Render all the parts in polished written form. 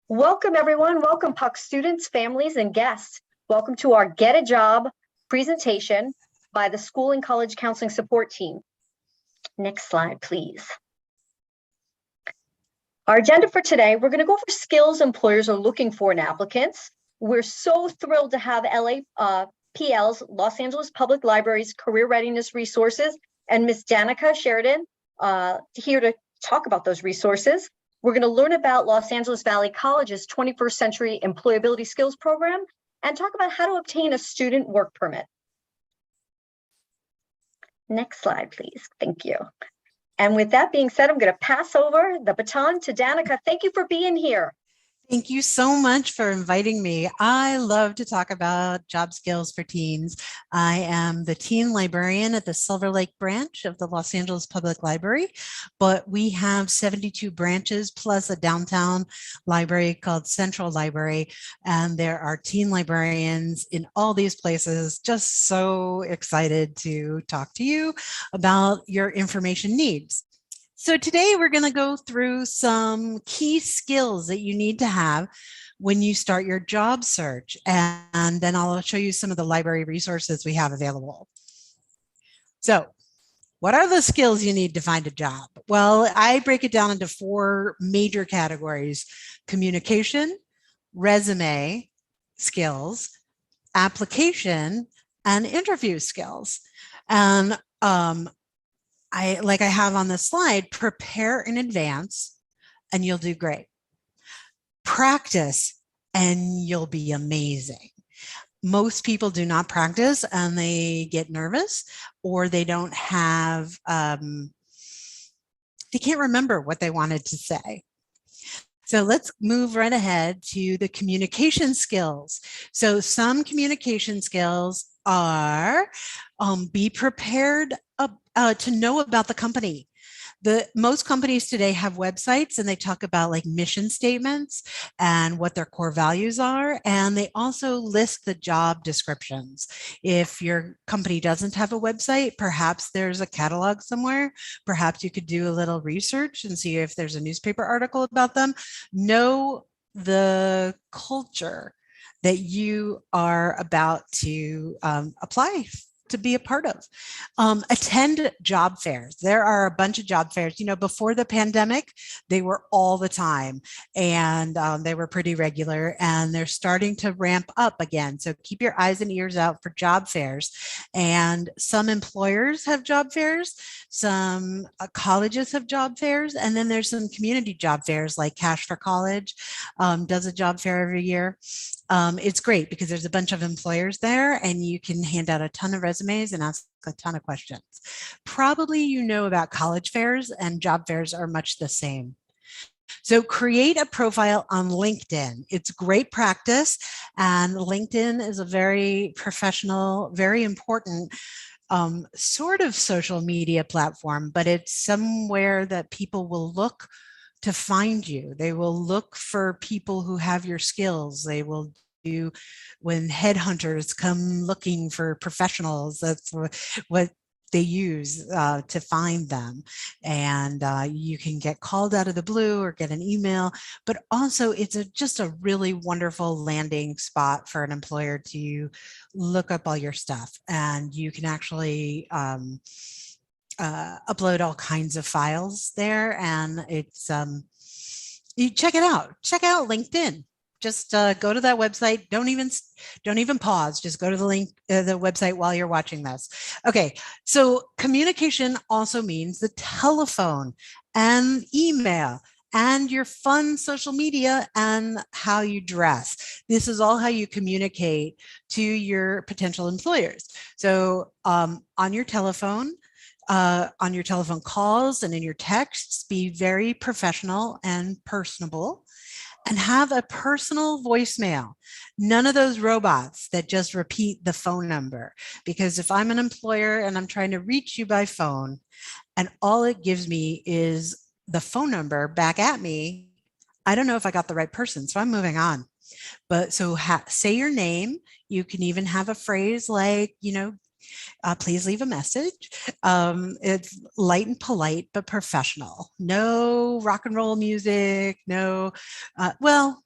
Welcome, everyone. Welcome, Puck students, families, and guests. Welcome to our Get a Job presentation by the School and College Counseling Support Team. Next slide, please. Our agenda for today, we're going to go over skills employers are looking for in applicants. We're so thrilled to have LAPL's, Los Angeles Public Library's Career Readiness Resources, and Ms. Danica Sheridan here to talk about those resources. We're going to learn about Los Angeles Valley College's 21st Century Employability Skills Program and talk about how to obtain a student work permit. Next slide, please. Thank you. And with that being said, I'm going to pass over the baton to Danica. Thank you for being here. Thank you so much for inviting me. I love to talk about job skills for teens. I am the teen librarian at the Silver Lake branch of the Los Angeles Public Library, but we have 72 branches plus a downtown library called Central Library, and there are teen librarians in all these places. Just so excited to talk to you about your information needs. So today we're going to go through some key skills that you need to have when you start your job search, and then I'll show you some of the library resources we have available. So what are the skills you need to find a job? Well, I break it down into 4 major categories: communication, resume skills, application, and interview skills. And like I have on the slide, prepare in advance and you'll do great. Practice and you'll be amazing. Most people do not practice and they get nervous, or they don't have, they can't remember what they wanted to say. So let's move right ahead to the communication skills. So some communication skills are be prepared to know about the company. Most companies today have websites and they talk about like mission statements and what their core values are. And they also list the job descriptions. If your company doesn't have a website, perhaps there's a catalog somewhere. Perhaps you could do a little research and see if there's a newspaper article about them. Know the culture that you are about to apply to be a part of. Attend job fairs. There are a bunch of job fairs. You know, before the pandemic, they were all the time, and they were pretty regular, and they're starting to ramp up again. So keep your eyes and ears out for job fairs. And some employers have job fairs, some colleges have job fairs, and then there's some community job fairs like Cash for College does a job fair every year. It's great because there's a bunch of employers there and you can hand out a ton of resumes and ask a ton of questions. Probably you know about college fairs, and job fairs are much the same. So create a profile on LinkedIn. It's great practice, and LinkedIn is a very professional, very important sort of social media platform, but it's somewhere that people will look to find you. They will look for people who have your skills. They will do, when headhunters come looking for professionals, that's what they use to find them. And you can get called out of the blue or get an email, but also it's just a really wonderful landing spot for an employer to look up all your stuff. And you can actually upload all kinds of files there, and it's you check it out. Check out LinkedIn. Just go to that website. Don't even pause. Just go to the link, the website while you're watching this. Okay, so communication also means the telephone and email and your fun social media and how you dress. This is all how you communicate to your potential employers. So on your telephone calls and in your texts, be very professional and personable, and have a personal voicemail. None of those robots that just repeat the phone number. Because if I'm an employer and I'm trying to reach you by phone and all it gives me is the phone number back at me, I don't know if I got the right person, so I'm moving on. But so say your name. You can even have a phrase like, please leave a message. It's light and polite, but professional. No rock and roll music. No, well,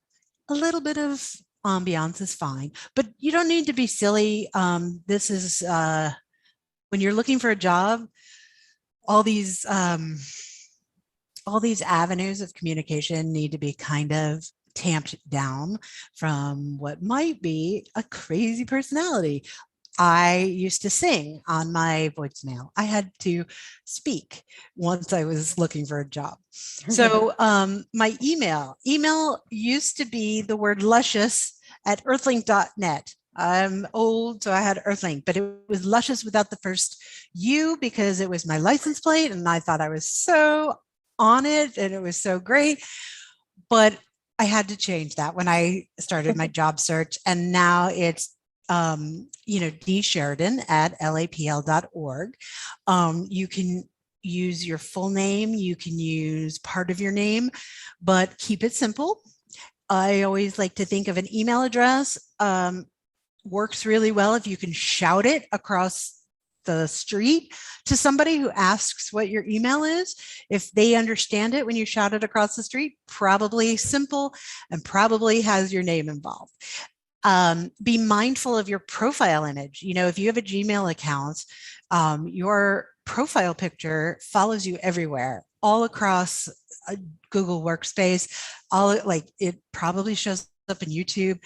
a little bit of ambiance is fine, but you don't need to be silly. This is when you're looking for a job, all these avenues of communication need to be kind of tamped down from what might be a crazy personality. I used to sing on my voicemail. I had to speak once I was looking for a job. So my email used to be the word luscious at earthlink.net. I'm old, so I had Earthlink, but it was luscious without the first U because it was my license plate. And I thought I was so on it and it was so great. But I had to change that when I started my job search. And now it's D Sheridan at lapl.org. You can use your full name, you can use part of your name, but keep it simple. I always like to think of an email address. Works really well if you can shout it across the street to somebody who asks what your email is. If they understand it when you shout it across the street, probably simple and probably has your name involved. Be mindful of your profile image. If you have a Gmail account, your profile picture follows you everywhere, all across Google Workspace. It probably shows up in YouTube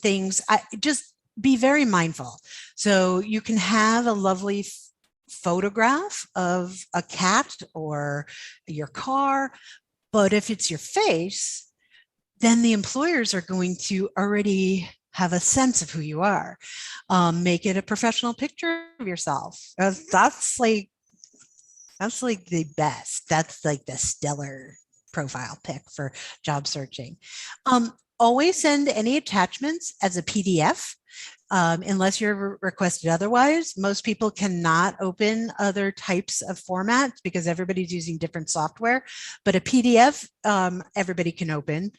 things. Just be very mindful. So you can have a lovely photograph of a cat or your car, but if it's your face, then the employers are going to already have a sense of who you are. Make it a professional picture of yourself. That's like the best. That's like the stellar profile pic for job searching. Always send any attachments as a PDF. Unless you're requested otherwise. Most people cannot open other types of formats because everybody's using different software, but a PDF, everybody can open.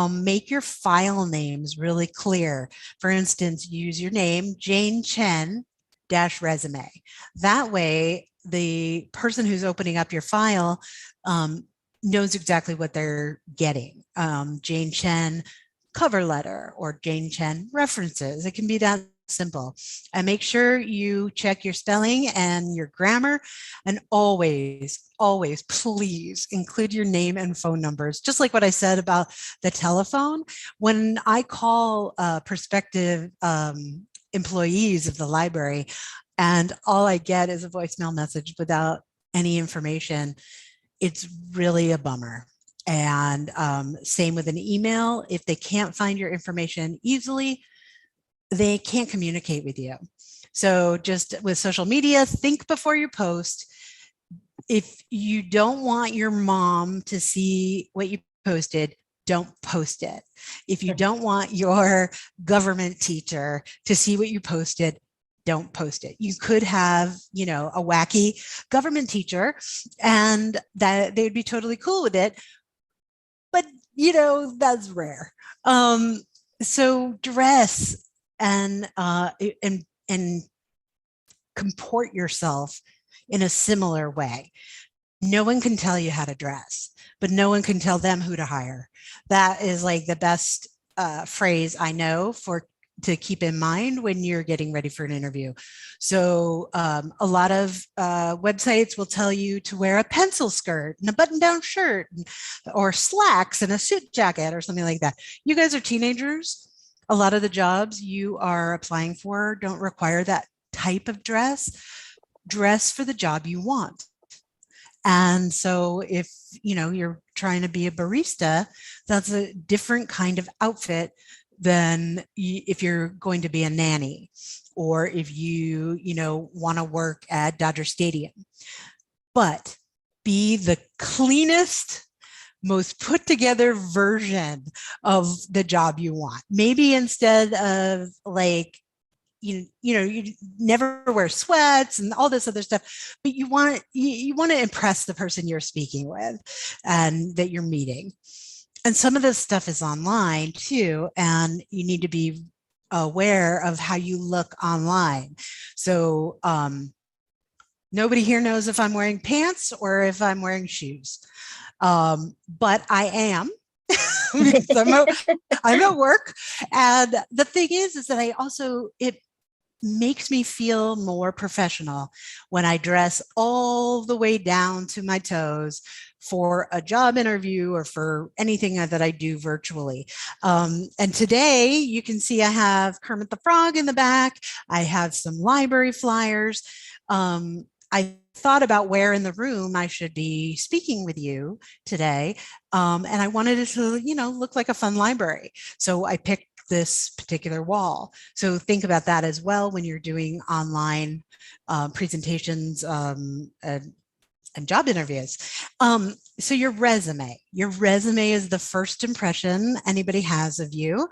Make your file names really clear. For instance, use your name, Jane Chen -resume. That way, the person who's opening up your file knows exactly what they're getting. Jane Chen cover letter or Jane Chen references. It can be that simple. And make sure you check your spelling and your grammar, and always, always, please include your name and phone numbers. Just like what I said about the telephone, when I call prospective employees of the library and all I get is a voicemail message without any information, it's really a bummer. And same with an email. If they can't find your information easily, they can't communicate with you. So just with social media, think before you post. If you don't want your mom to see what you posted, don't post it. If you don't want your government teacher to see what you posted, don't post it. You could have, a wacky government teacher and that they would be totally cool with it. But, that's rare. So dress and comport yourself in a similar way. No one can tell you how to dress, but no one can tell them who to hire. That is like the best phrase I know to keep in mind when you're getting ready for an interview. So a lot of websites will tell you to wear a pencil skirt and a button-down shirt or slacks and a suit jacket or something like that. You guys are teenagers. A lot of the jobs you are applying for don't require that type of dress. Dress for the job you want. And so if, you're trying to be a barista, that's a different kind of outfit than if you're going to be a nanny or if you want to work at Dodger Stadium. But be the cleanest, most put together version of the job you want. Maybe instead of you never wear sweats and all this other stuff, but you want to impress the person you're speaking with and that you're meeting. And some of this stuff is online too, and you need to be aware of how you look online. So nobody here knows if I'm wearing pants or if I'm wearing shoes, but I am. because I'm at work. And the thing is that it makes me feel more professional when I dress all the way down to my toes for a job interview or for anything that I do virtually. And today you can see I have Kermit the Frog in the back. I have some library flyers. I thought about where in the room I should be speaking with you today. And I wanted it to, look like a fun library. So I picked this particular wall. So think about that as well when you're doing online presentations and job interviews. So your resume is the first impression anybody has of you.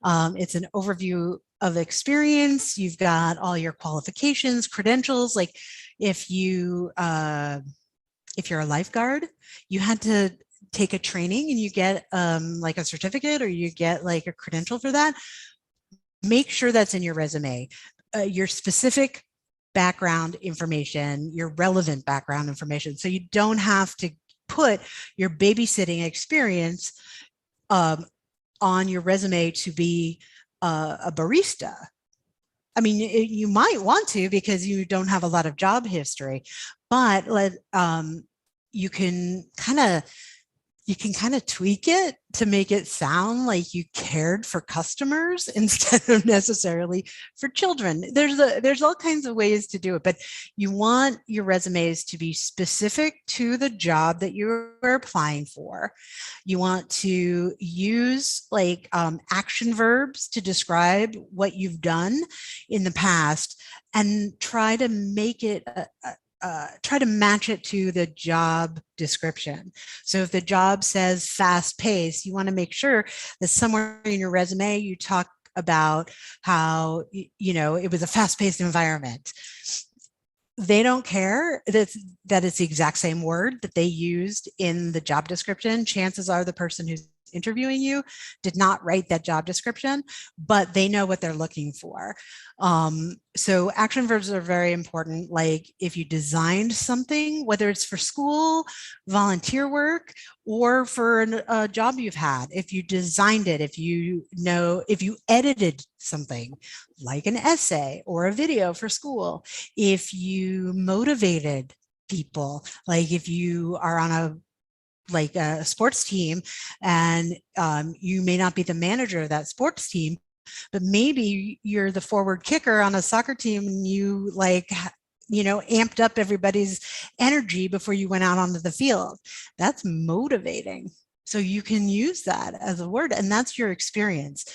It's an overview of experience. You've got all your qualifications, credentials. Like if you're a lifeguard, you had to take a training and you get like a certificate or you get like a credential for that. Make sure that's in your resume. Your specific background information, your relevant background information. So you don't have to put your babysitting experience on your resume to be a barista. I mean, you might want to because you don't have a lot of job history, but you can kind of tweak it to make it sound like you cared for customers instead of necessarily for children. There's all kinds of ways to do it, but you want your resumes to be specific to the job that you're applying for. You want to use like action verbs to describe what you've done in the past and try to make it try to match it to the job description. So if the job says fast paced, you want to make sure that somewhere in your resume you talk about how it was a fast paced environment. They don't care that it's the exact same word that they used in the job description. Chances are the person who's interviewing you did not write that job description, but they know what they're looking for. So action verbs are very important. Like if you designed something, whether it's for school, volunteer work, or for a job you've had, if you designed it, if you edited something like an essay or a video for school, if you motivated people, like if you are on a sports team and you may not be the manager of that sports team, but maybe you're the forward kicker on a soccer team and you amped up everybody's energy before you went out onto the field. That's motivating. So you can use that as a word, and that's your experience.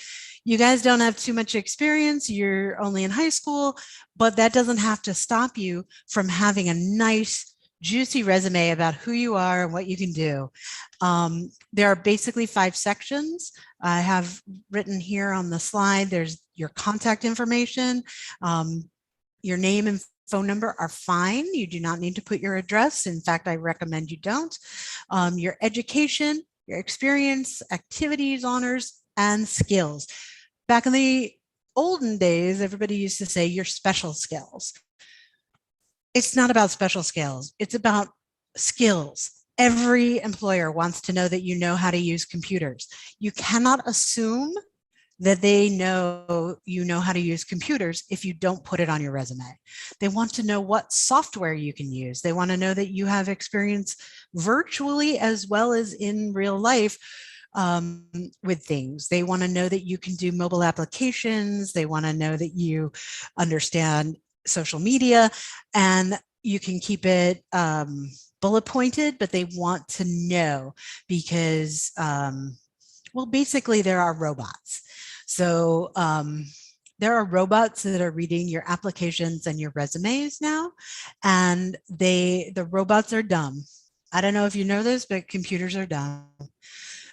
You guys don't have too much experience. You're only in high school, but that doesn't have to stop you from having a nice, juicy resume about who you are and what you can do. There are basically 5 sections. I have written here on the slide. There's your contact information. Your name and phone number are fine. You do not need to put your address. In fact, I recommend you don't. Your education, your experience, activities, honors, and skills. Back in the olden days, everybody used to say your special skills. It's not about special skills. It's about skills. Every employer wants to know that you know how to use computers. You cannot assume that they know you know how to use computers if you don't put it on your resume. They want to know what software you can use. They want to know that you have experience virtually as well as in real life with things. They want to know that you can do mobile applications. They want to know that you understand social media, and you can keep it bullet pointed, but they want to know because, basically there are robots. So there are robots that are reading your applications and your resumes now, and the robots are dumb. I don't know if you know this, but computers are dumb.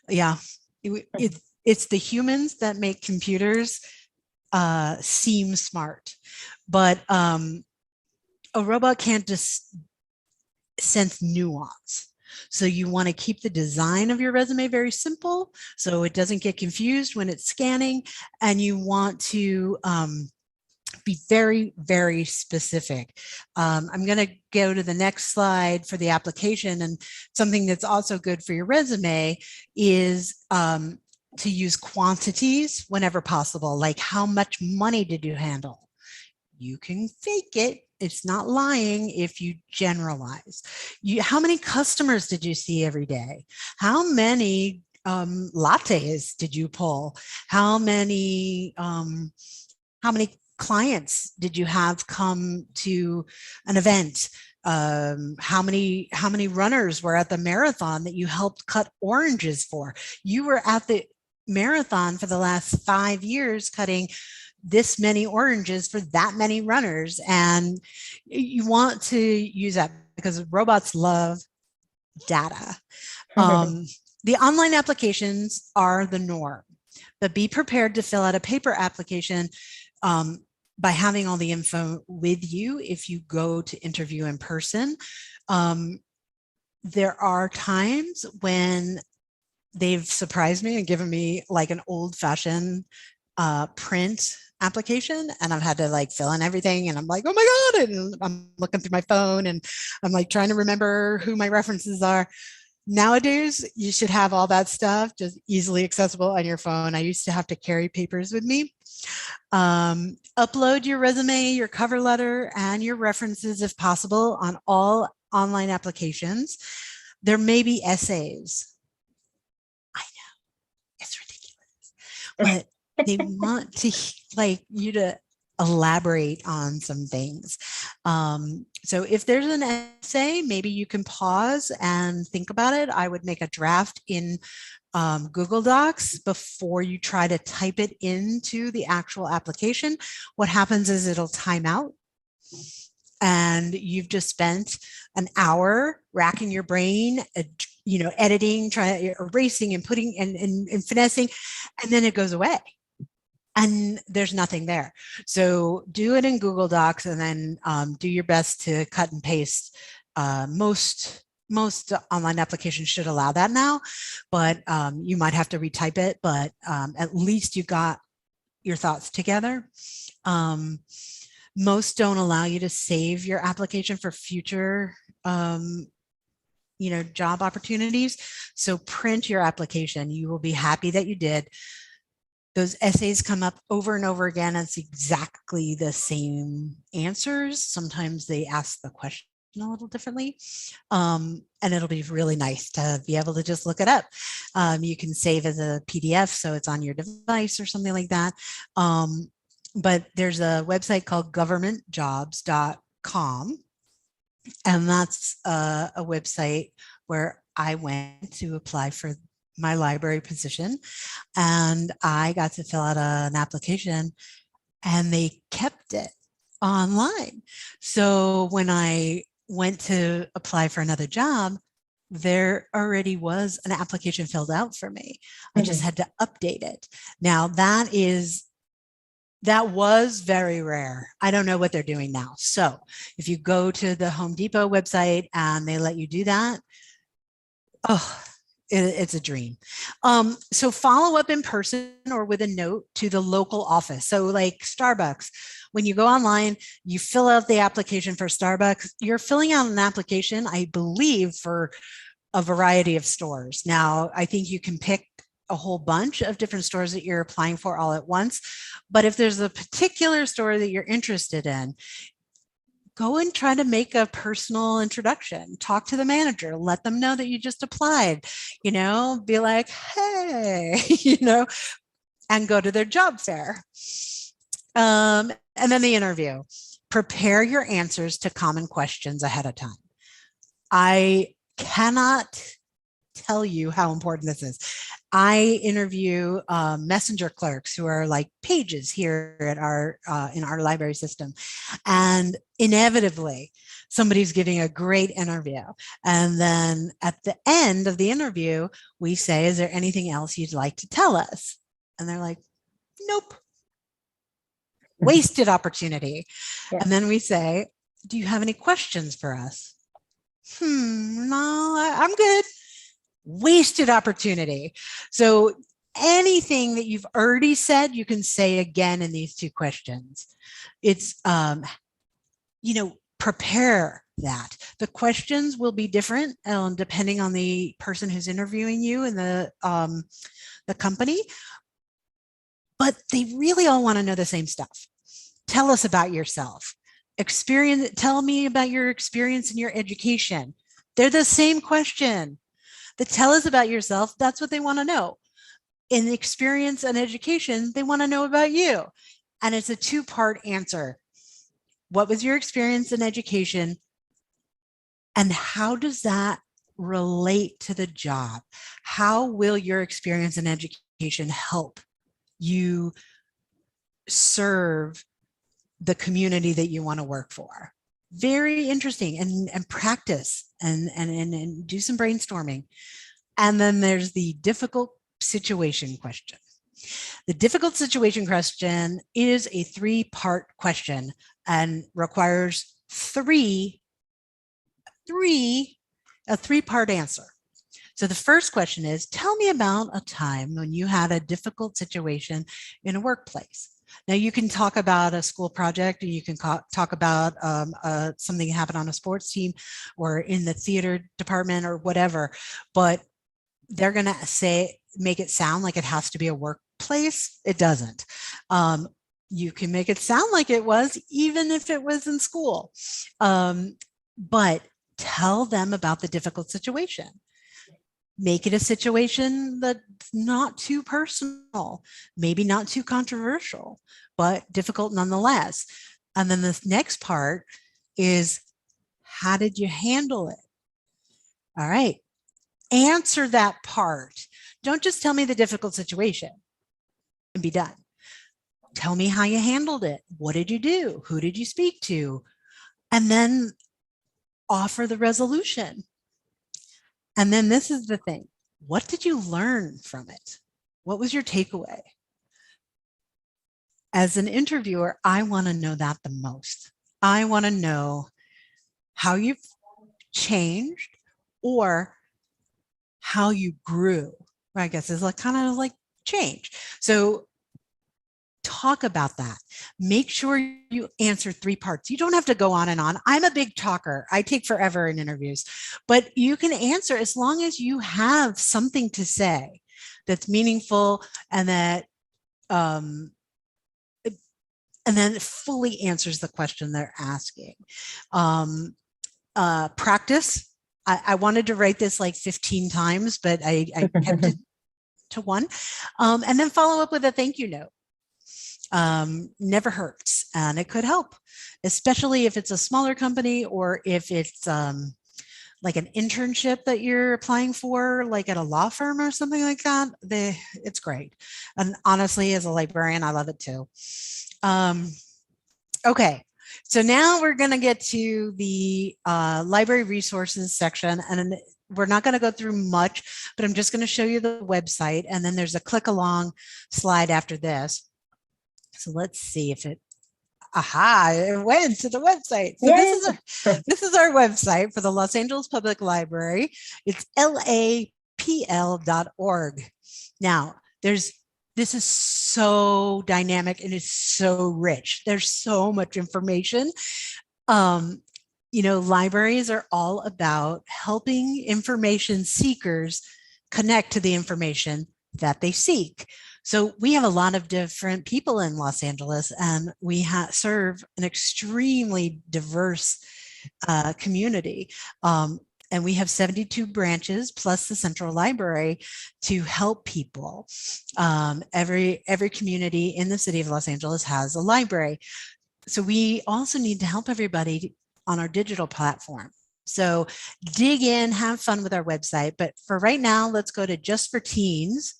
Yeah, it's the humans that make computers seem smart. But a robot can't just sense nuance. So you want to keep the design of your resume very simple so it doesn't get confused when it's scanning. And you want to be very, very specific. I'm going to go to the next slide for the application. And something that's also good for your resume is to use quantities whenever possible, like how much money did you handle? You can fake it. It's not lying if you generalize. How many customers did you see every day? How many lattes did you pull? How many clients did you have come to an event? How many runners were at the marathon that you helped cut oranges for? You were at the marathon for the last 5 years cutting this many oranges for that many runners. And you want to use that because robots love data. The online applications are the norm, but be prepared to fill out a paper application by having all the info with you if you go to interview in person. There are times when they've surprised me and given me like an old-fashioned print application, and I've had to like fill in everything, and I'm like, oh my God, and I'm looking through my phone and I'm like trying to remember who my references are. Nowadays, you should have all that stuff just easily accessible on your phone. I used to have to carry papers with me. Upload your resume, your cover letter, and your references if possible on all online applications. There may be essays. I know, it's ridiculous, but they want to like you to elaborate on some things. So if there's an essay, maybe you can pause and think about it. I would make a draft in Google Docs before you try to type it into the actual application. What happens is it'll time out, and you've just spent an hour racking your brain, editing, trying, erasing and putting and finessing, and then it goes away. And there's nothing there. So do it in Google Docs, and then do your best to cut and paste. Most online applications should allow that now, but you might have to retype it, but at least you got your thoughts together. Most don't allow you to save your application for future job opportunities. So print your application. You will be happy that you did. Those essays come up over and over again. It's exactly the same answers. Sometimes they ask the question a little differently. And it'll be really nice to be able to just look it up. You can save as a PDF, so it's on your device or something like that. But there's a website called governmentjobs.com. And that's a website where I went to apply for my library position, and I got to fill out an application, and they kept it online. So when I went to apply for another job, there already was an application filled out for me. I just had to update it. Now that was very rare. I don't know what they're doing now. So if you go to the Home Depot website and they let you do that, it's a dream. So follow up in person or with a note to the local office. So like Starbucks, when you go online, you fill out the application for Starbucks. You're filling out an application, I believe, for a variety of stores. Now, I think you can pick a whole bunch of different stores that you're applying for all at once. But if there's a particular store that you're interested in, go and try to make a personal introduction. Talk to the manager, let them know that you just applied, be like, hey, and go to their job fair. And then the interview. Prepare your answers to common questions ahead of time. I cannot tell you how important this is. I interview messenger clerks who are like pages here at in our library system, and inevitably somebody's giving a great interview. And then at the end of the interview, we say, "Is there anything else you'd like to tell us?" And they're like, "Nope." Wasted opportunity. Yeah. And then we say, "Do you have any questions for us?" No, I'm good. Wasted opportunity. So anything that you've already said, you can say again in these two questions. It's, prepare that. The questions will be different depending on the person who's interviewing you and the company, but they really all want to know the same stuff. Tell us about yourself. Tell me about your experience in your education. They're the same question. The tell us about yourself, that's what they want to know. In experience and education, they want to know about you. And it's a two-part answer. What was your experience in education? And how does that relate to the job? How will your experience in education help you serve the community that you want to work for? Very interesting, and practice and do some brainstorming. And then there's the difficult situation question. The difficult situation question is a 3-part question and requires a 3-part answer. So the first question is, tell me about a time when you had a difficult situation in a workplace. Now you can talk about a school project, or you can talk about something that happened on a sports team or in the theater department or whatever, but they're going to make it sound like it has to be a workplace. It doesn't. You can make it sound like it was, even if it was in school. But tell them about the difficult situation. Make it a situation that's not too personal, maybe not too controversial, but difficult nonetheless. And then the next part is, how did you handle it? All right. Answer that part. Don't just tell me the difficult situation and be done. Tell me how you handled it. What did you do? Who did you speak to? And then offer the resolution. And then this is the thing. What did you learn from it? What was your takeaway? As an interviewer, I want to know that the most. I want to know how you've changed or how you grew, I guess is like kind of like change. So talk about that. Make sure you answer 3 parts. You don't have to go on and on. I'm a big talker. I take forever in interviews, but you can answer as long as you have something to say that's meaningful and that and then it fully answers the question they're asking. Practice. I wanted to write this like 15 times, but I kept it to 1. And then follow up with a thank you note. Never hurts, and it could help, especially if it's a smaller company or if it's like an internship that you're applying for, like at a law firm or something like that. It's great. And honestly, as a librarian, I love it too. Okay. So now we're going to get to the library resources section, and we're not going to go through much, but I'm just going to show you the website, and then there's a click along slide after this. So let's see if it went to the website. So this is our website for the Los Angeles Public Library. It's lapl.org. Now, this is so dynamic and it's so rich. There's so much information. Libraries are all about helping information seekers connect to the information that they seek. So we have a lot of different people in Los Angeles, and we serve an extremely diverse community. And we have 72 branches plus the central library to help people. Every community in the city of Los Angeles has a library. So we also need to help everybody on our digital platform. So dig in, have fun with our website. But for right now, let's go to Just for Teens.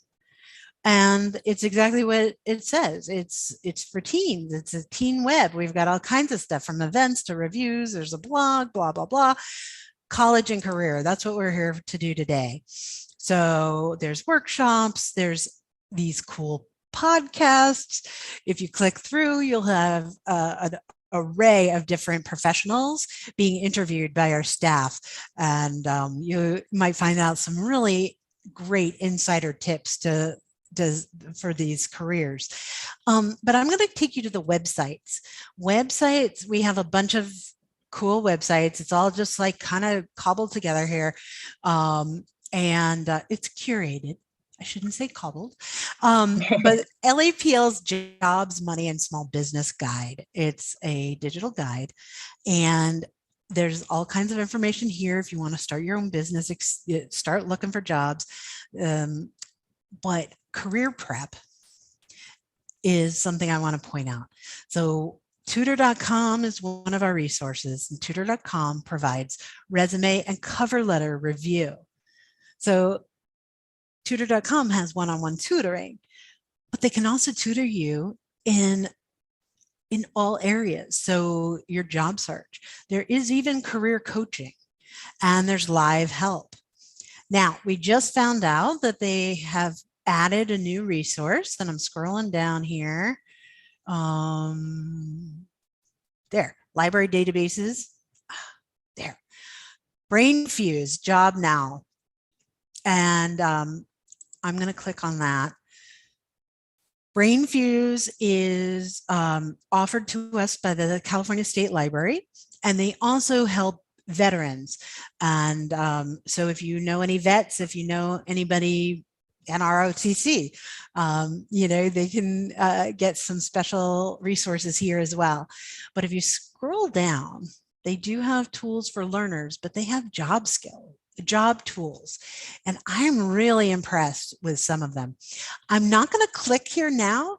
And it's exactly what it says. It's for teens. It's a teen web. We've got all kinds of stuff from events to reviews. There's a blog, blah, blah, blah. College and career. That's what we're here to do today. So there's workshops. There's these cool podcasts. If you click through, you'll have an array of different professionals being interviewed by our staff. And you might find out some really great insider tips for these careers. But I'm going to take you to the websites. We have a bunch of cool websites. It's all just like kind of cobbled together here. And it's curated. I shouldn't say cobbled, but LAPL's Jobs, Money, and Small Business Guide. It's a digital guide, and there's all kinds of information here if you want to start your own business, start looking for jobs. But career prep is something I want to point out. So tutor.com is one of our resources, and tutor.com provides resume and cover letter review. So tutor.com has one-on-one tutoring, but they can also tutor you in all areas. So your job search, there is even career coaching, and there's live help. Now, we just found out that they have added a new resource, and I'm scrolling down here. There, library databases, there. BrainFuse, Job Now. And I'm going to click on that. BrainFuse is offered to us by the California State Library, and they also help veterans. And so if you know any vets, if you know anybody NROTC, they can get some special resources here as well. But if you scroll down, they do have tools for learners, but they have job tools. And I'm really impressed with some of them. I'm not going to click here now,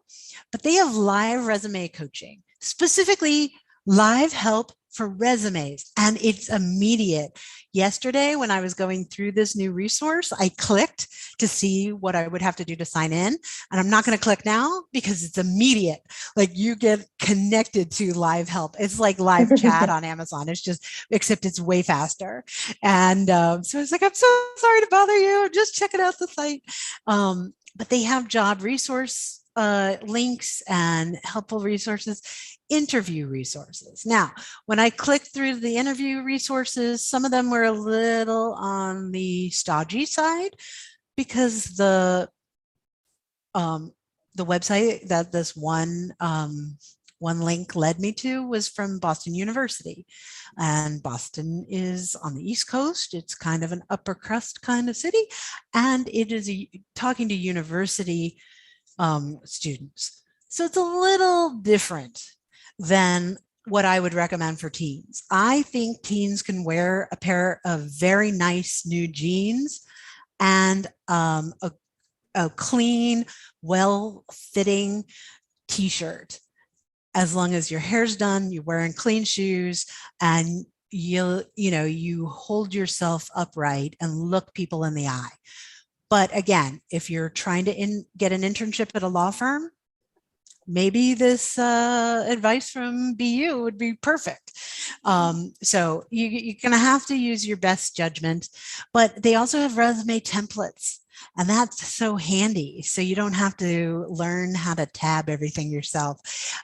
but they have live resume coaching, specifically live help for resumes, and it's immediate. Yesterday, when I was going through this new resource, I clicked to see what I would have to do to sign in, and I'm not going to click now because it's immediate. Like, you get connected to live help. It's like live chat on Amazon. It's just, except it's way faster. And so it's like, I'm so sorry to bother you. Just checking out the site. But they have job resource links and helpful resources, interview resources. Now, when I clicked through the interview resources, some of them were a little on the stodgy side, because the website that this one link led me to was from Boston University, and Boston is on the East Coast. It's kind of an upper crust kind of city, and it is talking to university students. So it's a little different than what I would recommend for teens. I think teens can wear a pair of very nice new jeans and a clean, well-fitting t-shirt, as long as your hair's done, you're wearing clean shoes, and you hold yourself upright and look people in the eye. But again, if you're trying to get an internship at a law firm, maybe this advice from BU would be perfect. So you're going to have to use your best judgment, but they also have resume templates, and that's so handy. So you don't have to learn how to tab everything yourself.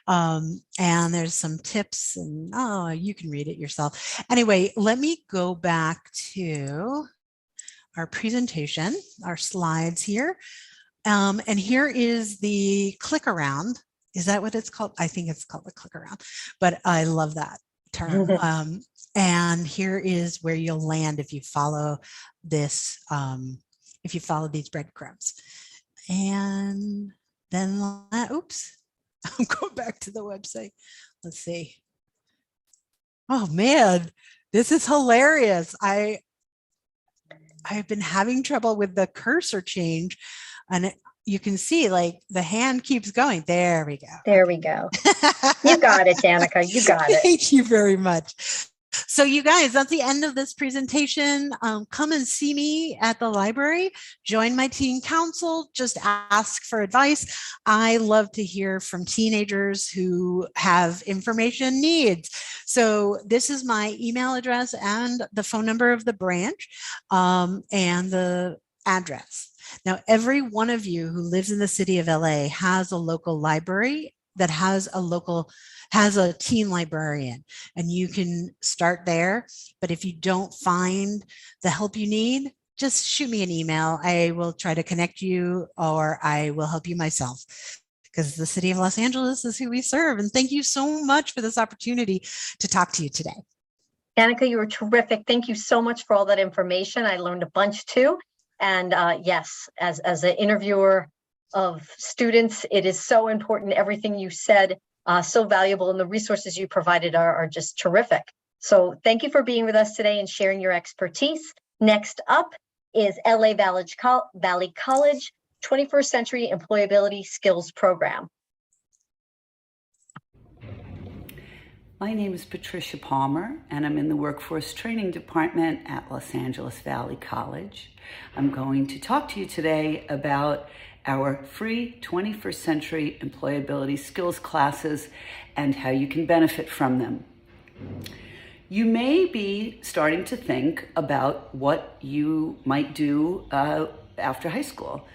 And there's some tips, and you can read it yourself. Anyway, let me go back to our presentation, our slides here. And here is the click around. Is that what it's called? I think it's called the click around, but I love that term. And here is where you'll land if you follow this, if you follow these breadcrumbs. And then, oops, I'm going back to the website. Let's see. Oh man, this is hilarious. I've been having trouble with the cursor change, and you can see like the hand keeps going. There we go. There we go. You got it, Danica. You got it. Thank you very much. So you guys, that's the end of this presentation. Come and see me at the library. Join my teen council. Just ask for advice. I love to hear from teenagers who have information needs. So this is my email address and the phone number of the branch, and the address. Now, every one of you who lives in the city of LA has a local library that has a teen librarian, and you can start there. But if you don't find the help you need, just shoot me an email. I will try to connect you, or I will help you myself, because the city of Los Angeles is who we serve. And thank you so much for this opportunity to talk to you today. Danica, you were terrific. Thank you so much for all that information. I learned a bunch too. And yes, as an interviewer of students, it is so important. Everything you said, so valuable, and the resources you provided are just terrific. So thank you for being with us today and sharing your expertise. Next up is LA Valley College 21st Century Employability Skills Program. My name is Patricia Palmer, and I'm in the Workforce Training Department at Los Angeles Valley College. I'm going to talk to you today about our free 21st Century Employability Skills classes and how you can benefit from them. You may be starting to think about what you might do after high school.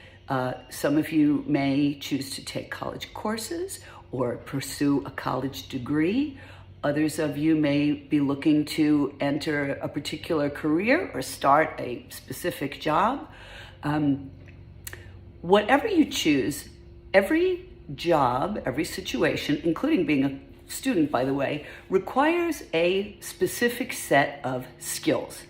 Some of you may choose to take college courses or pursue a college degree. Others of you may be looking to enter a particular career or start a specific job. Whatever you choose, every job, every situation, including being a student, by the way, requires a specific set of skills.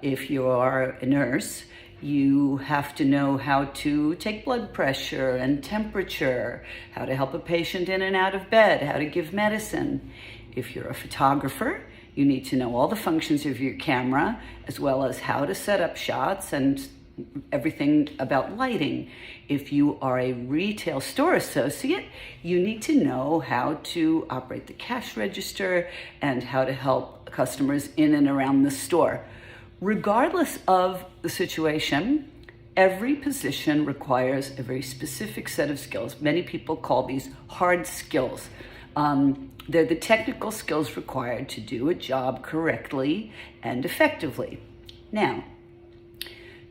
If you are a nurse, you have to know how to take blood pressure and temperature, how to help a patient in and out of bed, how to give medicine. If you're a photographer, you need to know all the functions of your camera, as well as how to set up shots and everything about lighting. If you are a retail store associate, you need to know how to operate the cash register and how to help customers in and around the store. Regardless of the situation, every position requires a very specific set of skills. Many people call these hard skills. They're the technical skills required to do a job correctly and effectively. Now,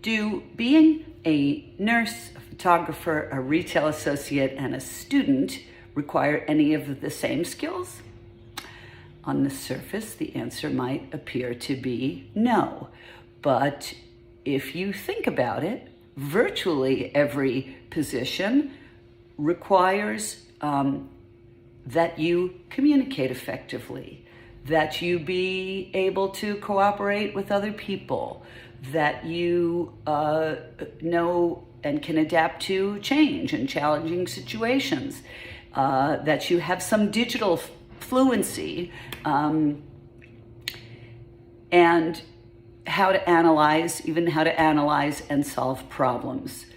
do being a nurse, a photographer, a retail associate, and a student require any of the same skills? On the surface, the answer might appear to be no. But if you think about it, virtually every position requires that you communicate effectively, that you be able to cooperate with other people, that you know and can adapt to change and challenging situations, that you have some digital fluency, and how to analyze and solve problems.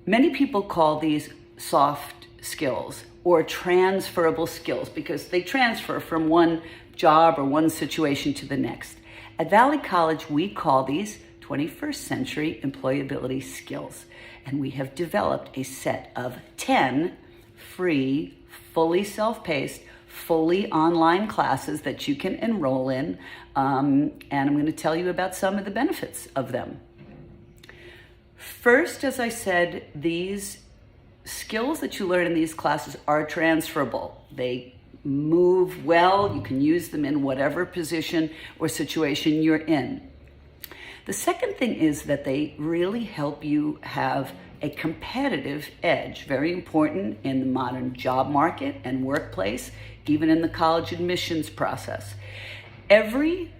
Many people call these soft skills or transferable skills because they transfer from one job or one situation to the next. At Valley College, we call these 21st century employability skills, and we have developed a set of 10 free, fully self-paced, fully online classes that you can enroll in, and I'm going to tell you about some of the benefits of them. First, as I said, these skills that you learn in these classes are transferable. They move well. You can use them in whatever position or situation you're in. The second thing is that they really help you have a competitive edge, very important in the modern job market and workplace, even in the college admissions process. Every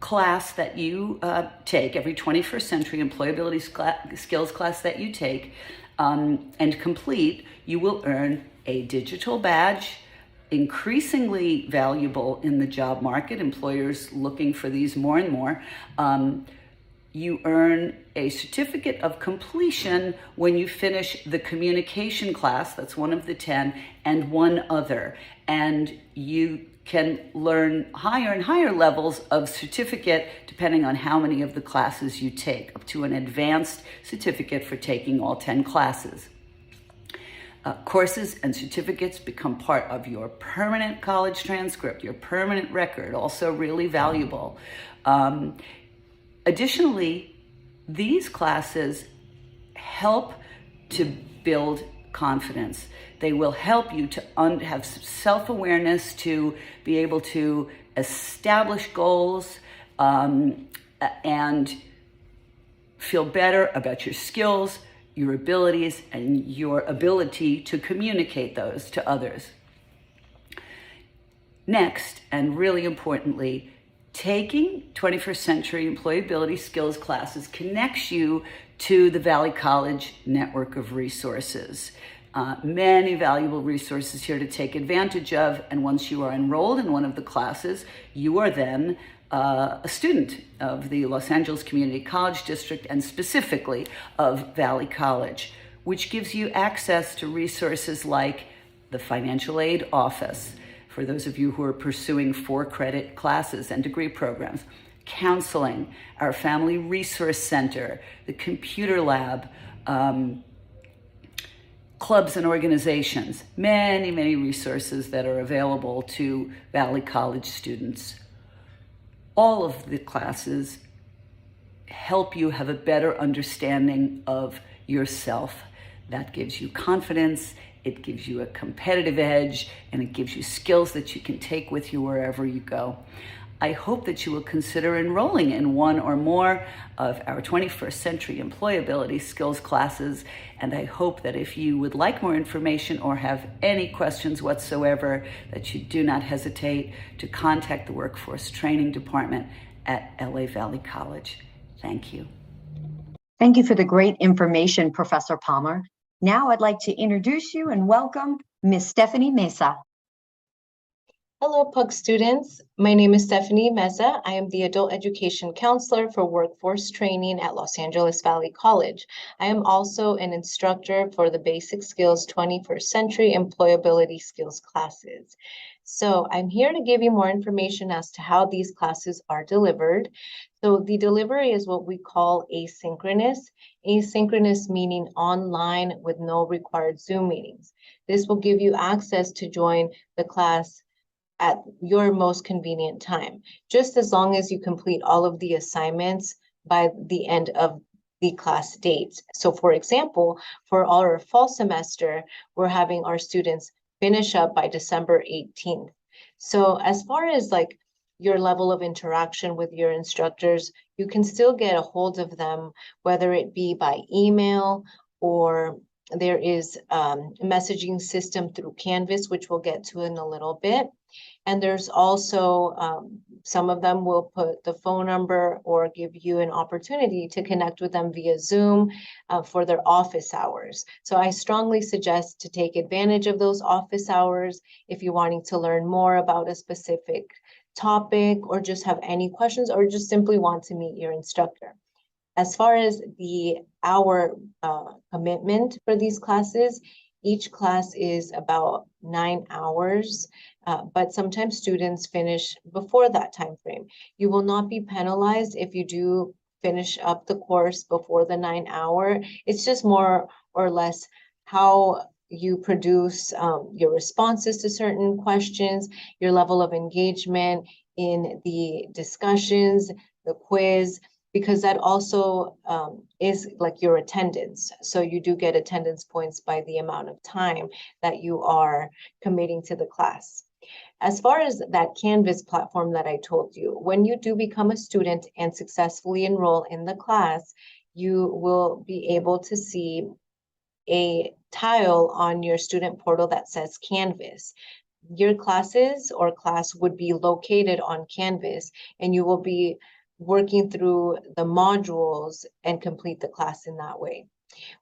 class that you take, every 21st century employability skills class that you take and complete, you will earn a digital badge, increasingly valuable in the job market, employers looking for these more and more. You earn a certificate of completion when you finish the communication class, that's one of the 10, and one other. And you can learn higher and higher levels of certificate depending on how many of the classes you take, up to an advanced certificate for taking all 10 classes. Courses and certificates become part of your permanent college transcript, your permanent record, also really valuable. Additionally, these classes help to build confidence. They will help you to have self-awareness, to be able to establish goals and feel better about your skills, your abilities, and your ability to communicate those to others. Next, and really importantly, Taking 21st Century Employability Skills classes connects you to the Valley College network of resources. Many valuable resources here to take advantage of, and once you are enrolled in one of the classes, you are then a student of the Los Angeles Community College District, and specifically of Valley College, which gives you access to resources like the Financial Aid Office, for those of you who are pursuing 4-credit classes and degree programs, counseling, our Family Resource Center, the Computer Lab, clubs and organizations, many resources that are available to Valley College students. All of the classes help you have a better understanding of yourself. That gives you confidence, it gives you a competitive edge, and it gives you skills that you can take with you wherever you go. I hope that you will consider enrolling in one or more of our 21st Century Employability Skills classes, and I hope that if you would like more information or have any questions whatsoever, that you do not hesitate to contact the Workforce Training Department at LA Valley College. Thank you. Thank you for the great information, Professor Palmer. Now I'd like to introduce you and welcome Ms. Stephanie Mesa. Hello, PUG students. My name is Stephanie Meza. I am the Adult Education Counselor for Workforce Training at Los Angeles Valley College. I am also an instructor for the Basic Skills 21st Century Employability Skills classes. So I'm here to give you more information as to how these classes are delivered. So the delivery is what we call asynchronous. Asynchronous meaning online with no required Zoom meetings. This will give you access to join the class at your most convenient time, just as long as you complete all of the assignments by the end of the class dates. So for example, for our fall semester, we're having our students finish up by December 18th. So as far as like your level of interaction with your instructors, you can still get a hold of them, whether it be by email or there is a messaging system through Canvas, which we'll get to in a little bit. And there's also, some of them will put the phone number or give you an opportunity to connect with them via Zoom for their office hours. So I strongly suggest to take advantage of those office hours if you're wanting to learn more about a specific topic or just have any questions or just simply want to meet your instructor. As far as the hour commitment for these classes, each class is about 9 hours, but sometimes students finish before that time frame. You will not be penalized if you do finish up the course before the 9 hour. It's just more or less how you produce your responses to certain questions, your level of engagement in the discussions, the quiz, because that also is like your attendance. So you do get attendance points by the amount of time that you are committing to the class. As far as that Canvas platform that I told you, when you do become a student and successfully enroll in the class, you will be able to see a tile on your student portal that says Canvas. Your classes or class would be located on Canvas, and you will be working through the modules and complete the class in that way.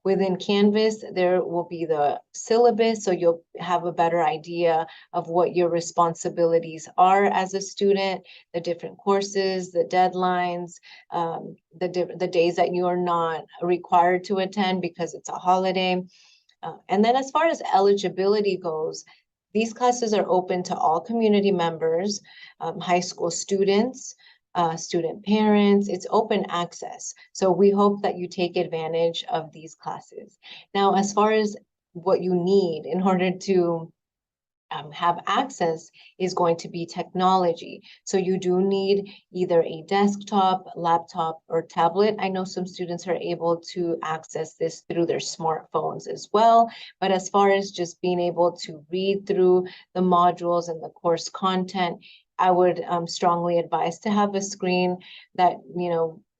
Within Canvas, there will be the syllabus, so you'll have a better idea of what your responsibilities are as a student, the different courses, the deadlines, the days that you are not required to attend because it's a holiday. And then as far as eligibility goes, these classes are open to all community members, high school students, student parents. It's open access. So we hope that you take advantage of these classes. Now, as far as what you need in order to have access is going to be technology. So you do need either a desktop, laptop, or tablet. I know some students are able to access this through their smartphones as well. But as far as just being able to read through the modules and the course content, I would strongly advise to have a screen that,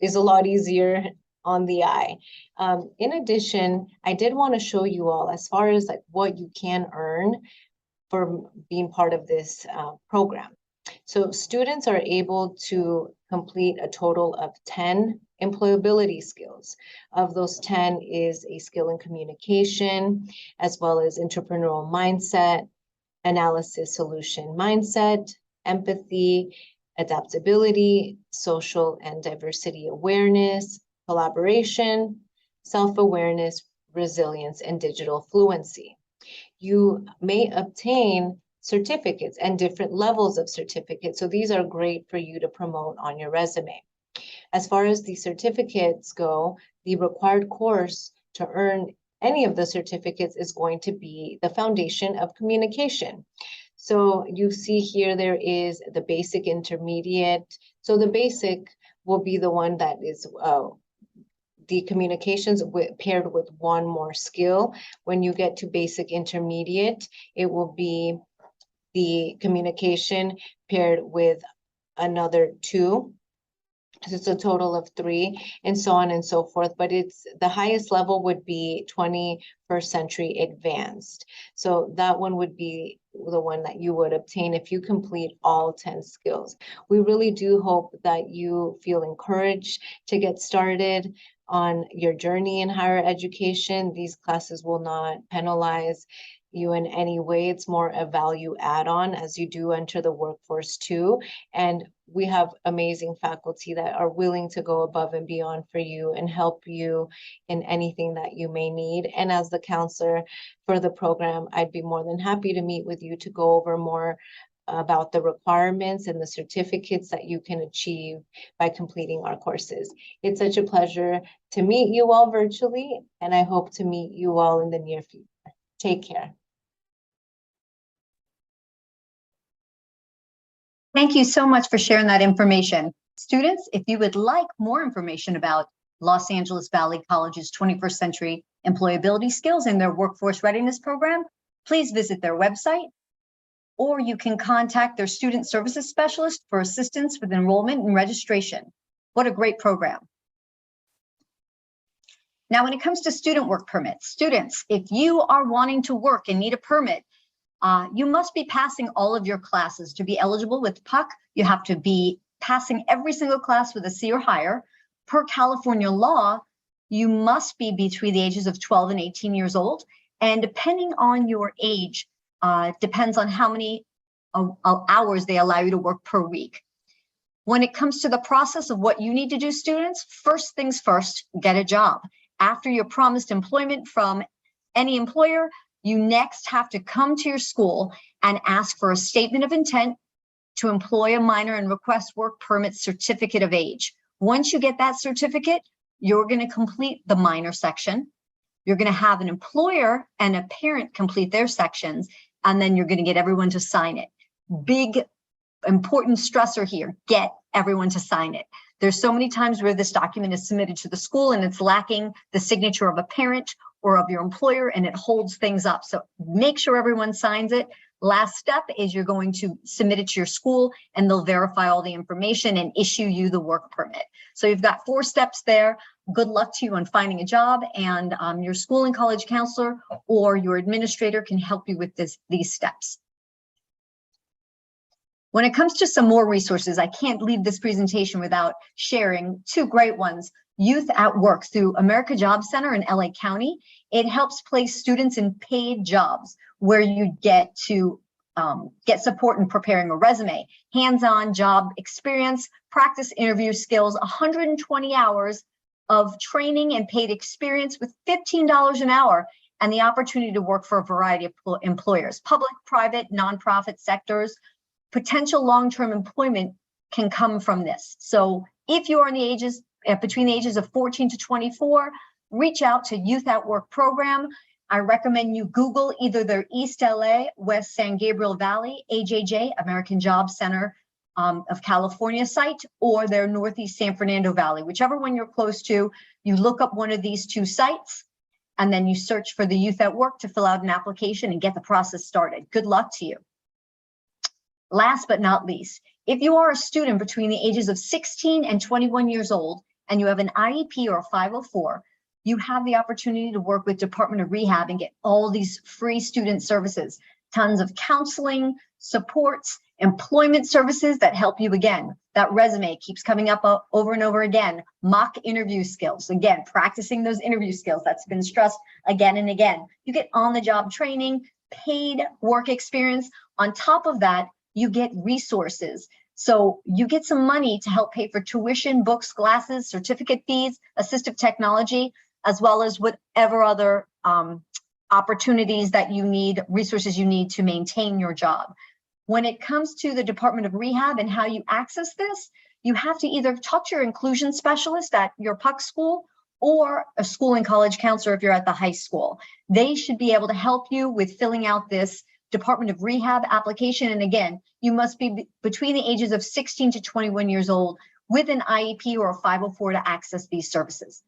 is a lot easier on the eye. In addition, I did want to show you all as far as like what you can earn for being part of this program. So students are able to complete a total of 10 employability skills. Of those 10 is a skill in communication, as well as entrepreneurial mindset, analysis solution mindset, empathy, adaptability, social and diversity awareness, collaboration, self-awareness, resilience, and digital fluency. You may obtain certificates and different levels of certificates. So these are great for you to promote on your resume. As far as the certificates go, the required course to earn any of the certificates is going to be the foundation of communication. So you see here, there is the basic, intermediate. So the basic will be the one that is the communications paired with one more skill. When you get to basic, intermediate, it will be the communication paired with another 2. So it's a total of 3, and so on and so forth. But it's the highest level would be 21st century advanced. So that one would be the one that you would obtain if you complete all 10 skills. We really do hope that you feel encouraged to get started on your journey in higher education. These classes will not penalize you in any way. It's more a value add-on as you do enter the workforce too. And we have amazing faculty that are willing to go above and beyond for you and help you in anything that you may need. And as the counselor for the program, I'd be more than happy to meet with you to go over more about the requirements and the certificates that you can achieve by completing our courses. It's such a pleasure to meet you all virtually, and I hope to meet you all in the near future. Take care. Thank you so much for sharing that information. Students, if you would like more information about Los Angeles Valley College's 21st Century Employability Skills and their Workforce Readiness Program, please visit their website, or you can contact their Student Services Specialist for assistance with enrollment and registration. What a great program. Now, when it comes to student work permits, students, if you are wanting to work and need a permit, you must be passing all of your classes. To be eligible with PUC, you have to be passing every single class with a C or higher. Per California law, you must be between the ages of 12 and 18 years old. And depending on your age, depends on how many hours they allow you to work per week. When it comes to the process of what you need to do, students, first things first, get a job. After you're promised employment from any employer, you next have to come to your school and ask for a statement of intent to employ a minor and request work permit certificate of age. Once you get that certificate, you're going to complete the minor section. You're going to have an employer and a parent complete their sections, and then you're going to get everyone to sign it. Big, important stressor here, get everyone to sign it. There's so many times where this document is submitted to the school and it's lacking the signature of a parent or of your employer, and it holds things up. So make sure everyone signs it. Last step is you're going to submit it to your school, and they'll verify all the information and issue you the work permit. So you've got 4 steps there. Good luck to you on finding a job, and your school and college counselor or your administrator can help you with these steps. When it comes to some more resources, I can't leave this presentation without sharing 2 great ones. Youth at Work through America Job Center in LA County. It helps place students in paid jobs where you get to get support in preparing a resume, hands-on job experience, practice interview skills, 120 hours of training and paid experience with $15 an hour, and the opportunity to work for a variety of employers, public, private, nonprofit sectors. Potential long-term employment can come from this. So if you are in the ages between the ages of 14 to 24, reach out to Youth at Work program. I recommend you Google either their East LA, West San Gabriel Valley, AJJ, American Job Center of California site, or their Northeast San Fernando Valley, whichever one you're close to. You look up one of these 2 sites, and then you search for the Youth at Work to fill out an application and get the process started. Good luck to you. Last but not least, if you are a student between the ages of 16 and 21 years old, and you have an IEP or a 504, you have the opportunity to work with Department of Rehab and get all these free student services. tons of counseling, supports, employment services that help you again. That resume keeps coming up over and over again. Mock interview skills. Again, practicing those interview skills. That's been stressed again and again. You get on-the-job training, paid work experience. On top of that, you get resources. So you get some money to help pay for tuition, books, classes, certificate fees, assistive technology, as well as whatever other opportunities that you need, resources you need to maintain your job. When it comes to the Department of Rehab and how you access this, you have to either talk to your inclusion specialist at your PUC school or a school and college counselor if you're at the high school. They should be able to help you with filling out this Department of Rehab application. And again, you must be between the ages of 16 to 21 years old with an IEP or a 504 to access these services.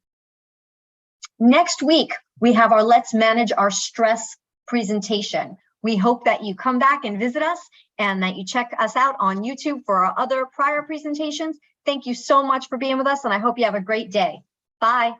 Next week, we have our Let's Manage Our Stress presentation. We hope that you come back and visit us and that you check us out on YouTube for our other prior presentations. Thank you so much for being with us, and I hope you have a great day. Bye.